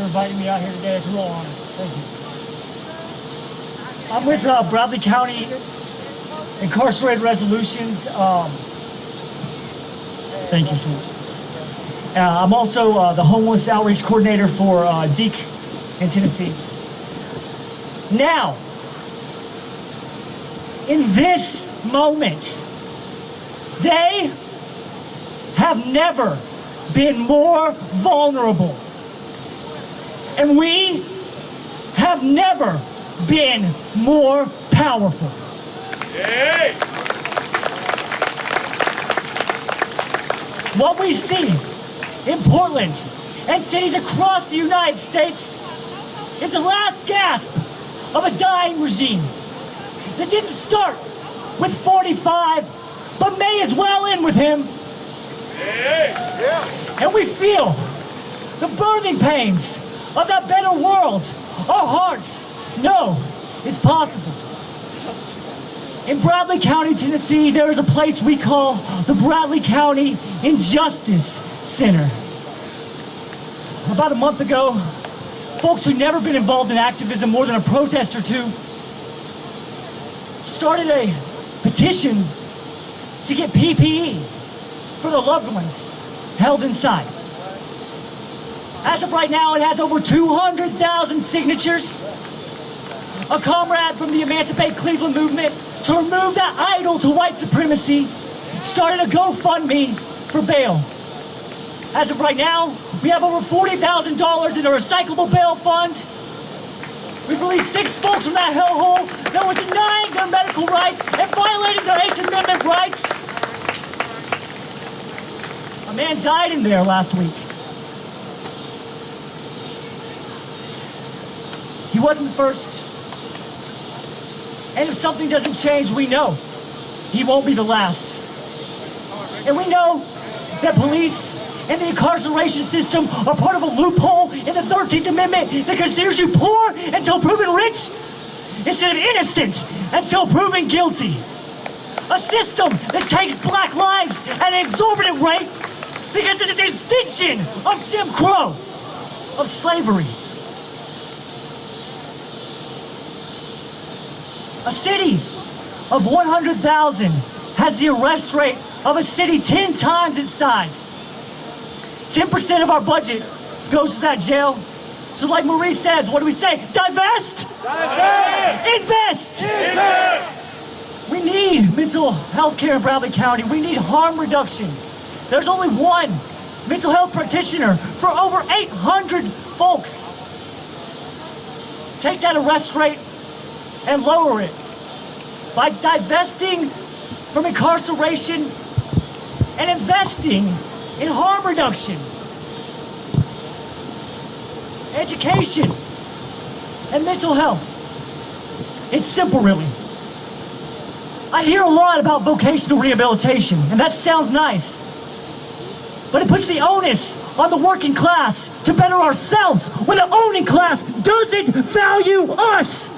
for inviting me out here today. It's a real honor. Thank you. I'm with Bradley County Incarcerated Resolutions. Thank you so much. I'm also the homeless outreach coordinator for Deke in Tennessee. Now, in this moment, they have never been more vulnerable. And we have never been more powerful. Yay! What we see in Portland and cities across the United States is the last gasp of a dying regime that didn't start with 45, but may as well end with him. Yeah. And we feel the birthing pains of that better world our hearts know is possible. In Bradley County, Tennessee, there is a place we call the Bradley County Injustice Center. About a month ago, folks who'd never been involved in activism more than a protest or two started a petition to get PPE for their loved ones held inside. As of right now, it has over 200,000 signatures. A comrade from the Emancipate Cleveland movement to remove that idol to white supremacy started a GoFundMe for bail. As of right now, we have over $40,000 in a recyclable bail fund. We've released 6 folks from that hellhole that were denying their medical rights and violating their 8th Amendment rights. A man died in there last week. He wasn't the first. And if something doesn't change, we know he won't be the last. And we know that police and the incarceration system are part of a loophole in the 13th Amendment that considers you poor until proven rich, instead of innocent until proven guilty. A system that takes black lives at an exorbitant rate because it's an extension of Jim Crow, of slavery. A city of 100,000 has the arrest rate of a city 10 times its size. 10% of our budget goes to that jail. So like Marie says, what do we say? Divest! Divest! Invest! Invest! We need mental health care in Bradley County. We need harm reduction. There's only one mental health practitioner for over 800 folks. Take that arrest rate and lower it by divesting from incarceration and investing in harm reduction, education, and mental health. It's simple, really. I hear a lot about vocational rehabilitation, and that sounds nice. But it puts the onus on the working class to better ourselves when the owning class doesn't value us.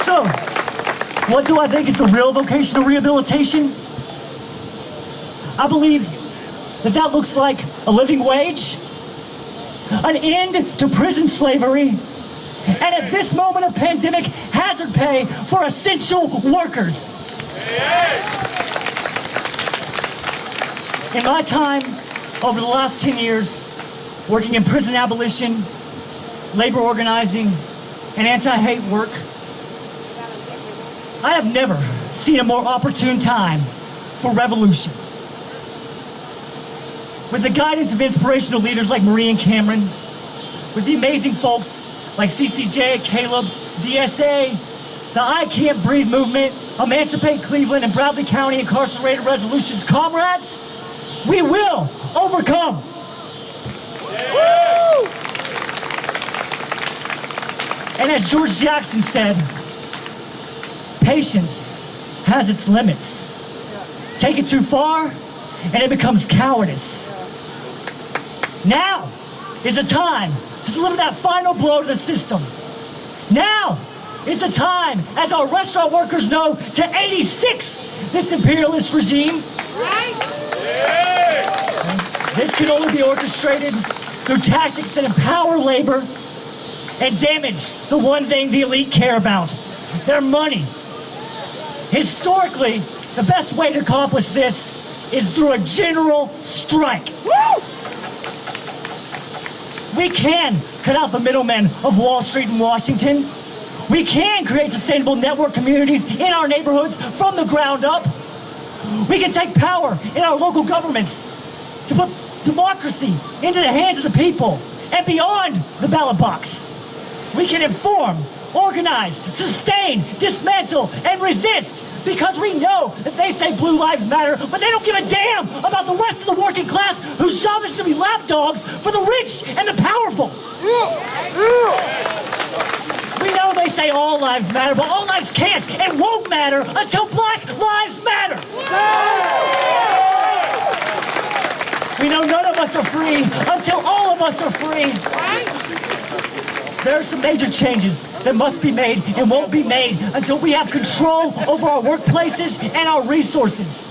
So, what do I think is the real vocational rehabilitation? I believe that looks like a living wage, an end to prison slavery, and at this moment of pandemic, hazard pay for essential workers. In my time, over the last 10 years, working in prison abolition, labor organizing, and anti-hate work, I have never seen a more opportune time for revolution. With the guidance of inspirational leaders like Marie and Cameron, with the amazing folks like CCJ, Caleb, DSA, the I Can't Breathe movement, Emancipate Cleveland, and Bradley County Incarcerated Resolutions comrades, we will overcome. Yeah. And as George Jackson said, patience has its limits. Take it too far, and it becomes cowardice. Now is the time to deliver that final blow to the system. Now is the time, as our restaurant workers know, to 86 this imperialist regime. Yeah. This can only be orchestrated through tactics that empower labor and damage the one thing the elite care about, their money. Historically, the best way to accomplish this is through a general strike. We can cut out the middlemen of Wall Street and Washington. We can create sustainable network communities in our neighborhoods from the ground up. We can take power in our local governments to put democracy into the hands of the people and beyond the ballot box. We can inform, organize, sustain, dismantle, and resist because we know that they say blue lives matter, but they don't give a damn about the rest of the working class whose job is to be lapdogs for the rich and the powerful. We know they say all lives matter, but all lives can't and won't matter until Black Lives Matter. We know none of us are free until all of us are free. There are some major changes that must be made and won't be made until we have control over our workplaces and our resources.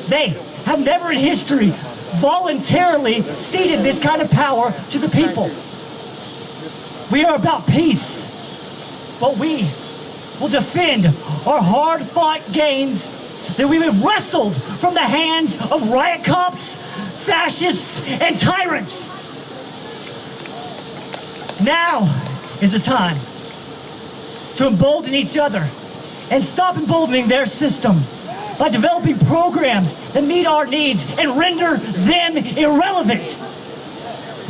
They have never in history voluntarily ceded this kind of power to the people. We are about peace, but we will defend our hard-fought gains that we have wrestled from the hands of riot cops, fascists, and tyrants. Now is the time to embolden each other and stop emboldening their system by developing programs that meet our needs and render them irrelevant.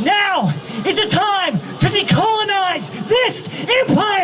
Now is the time to decolonize this empire!